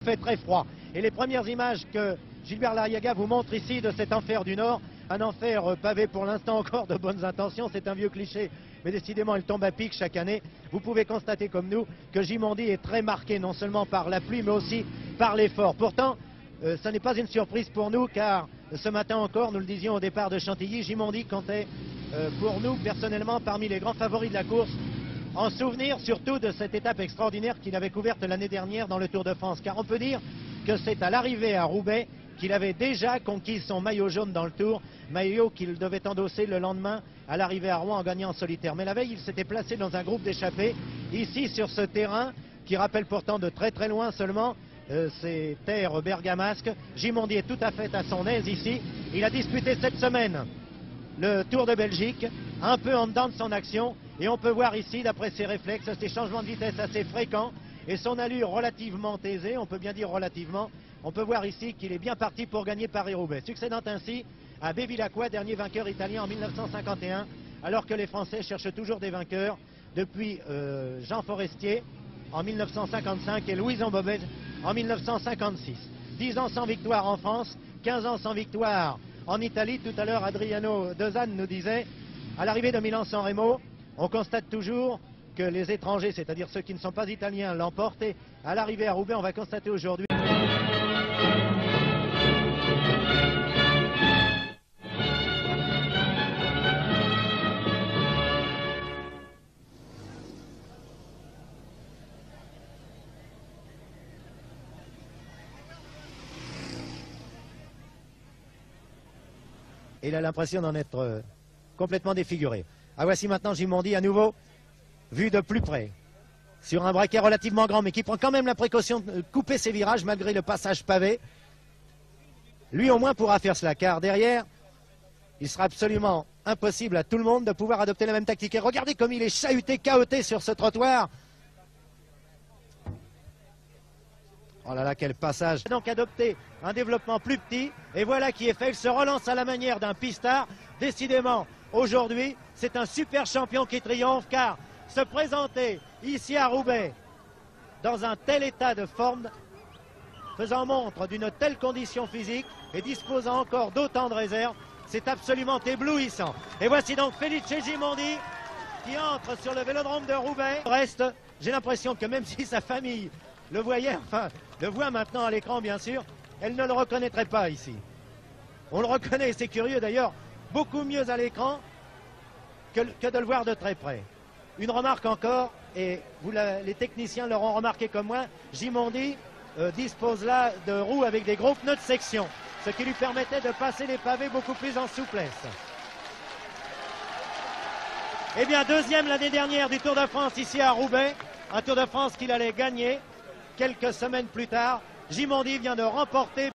Il fait très froid. Et les premières images que Gilbert Lariaga vous montre ici de cet enfer du Nord, un enfer pavé pour l'instant encore de bonnes intentions, c'est un vieux cliché, mais décidément il tombe à pic chaque année. Vous pouvez constater comme nous que Gimondi est très marqué non seulement par la pluie mais aussi par l'effort. Pourtant, ce n'est pas une surprise pour nous car ce matin encore, nous le disions au départ de Chantilly, Gimondi comptait pour nous personnellement parmi les grands favoris de la course. En souvenir surtout de cette étape extraordinaire qu'il avait couverte l'année dernière dans le Tour de France. Car on peut dire que c'est à l'arrivée à Roubaix qu'il avait déjà conquis son maillot jaune dans le Tour, maillot qu'il devait endosser le lendemain à l'arrivée à Rouen en gagnant en solitaire. Mais la veille, il s'était placé dans un groupe d'échappés, ici sur ce terrain, qui rappelle pourtant de très très loin seulement ces terres bergamasques. Gimondi est tout à fait à son aise ici. Il a disputé cette semaine le Tour de Belgique, un peu en dedans de son action, et on peut voir ici, d'après ses réflexes, ses changements de vitesse assez fréquents, et son allure relativement aisée, on peut bien dire relativement, on peut voir ici qu'il est bien parti pour gagner Paris-Roubaix, succédant ainsi à Bevilacqua, dernier vainqueur italien en 1951, alors que les Français cherchent toujours des vainqueurs depuis Jean Forestier en 1955 et Louis Ambobet en 1956. 10 ans sans victoire en France, 15 ans sans victoire en Italie. Tout à l'heure, Adriano Dozan nous disait, à l'arrivée de Milan-San Remo, on constate toujours que les étrangers, c'est-à-dire ceux qui ne sont pas italiens, l'emportent. Et à l'arrivée à Roubaix, on va constater aujourd'hui. Il a l'impression d'en être complètement défiguré. Ah, voici maintenant Gimondi à nouveau, vu de plus près, sur un braquet relativement grand, mais qui prend quand même la précaution de couper ses virages malgré le passage pavé. Lui au moins pourra faire cela, car derrière, il sera absolument impossible à tout le monde de pouvoir adopter la même tactique. Et regardez comme il est chahuté, cahoté sur ce trottoir. Oh là là, quel passage. Donc adopter un développement plus petit, et voilà qui est fait. Il se relance à la manière d'un pistard. Décidément, aujourd'hui, c'est un super champion qui triomphe, car se présenter ici à Roubaix dans un tel état de forme, faisant montre d'une telle condition physique et disposant encore d'autant de réserves, c'est absolument éblouissant. Et voici donc Felice Gimondi qui entre sur le vélodrome de Roubaix. Reste, j'ai l'impression que même si sa famille le voyait, enfin, le voit maintenant à l'écran bien sûr, elle ne le reconnaîtrait pas ici. On le reconnaît, c'est curieux d'ailleurs, beaucoup mieux à l'écran que de le voir de très près. Une remarque encore, et les techniciens l'auront remarqué comme moi, Gimondi dispose là de roues avec des gros pneus de section, ce qui lui permettait de passer les pavés beaucoup plus en souplesse. Eh bien, deuxième l'année dernière du Tour de France ici à Roubaix, un Tour de France qu'il allait gagner quelques semaines plus tard. Gimondi vient de remporter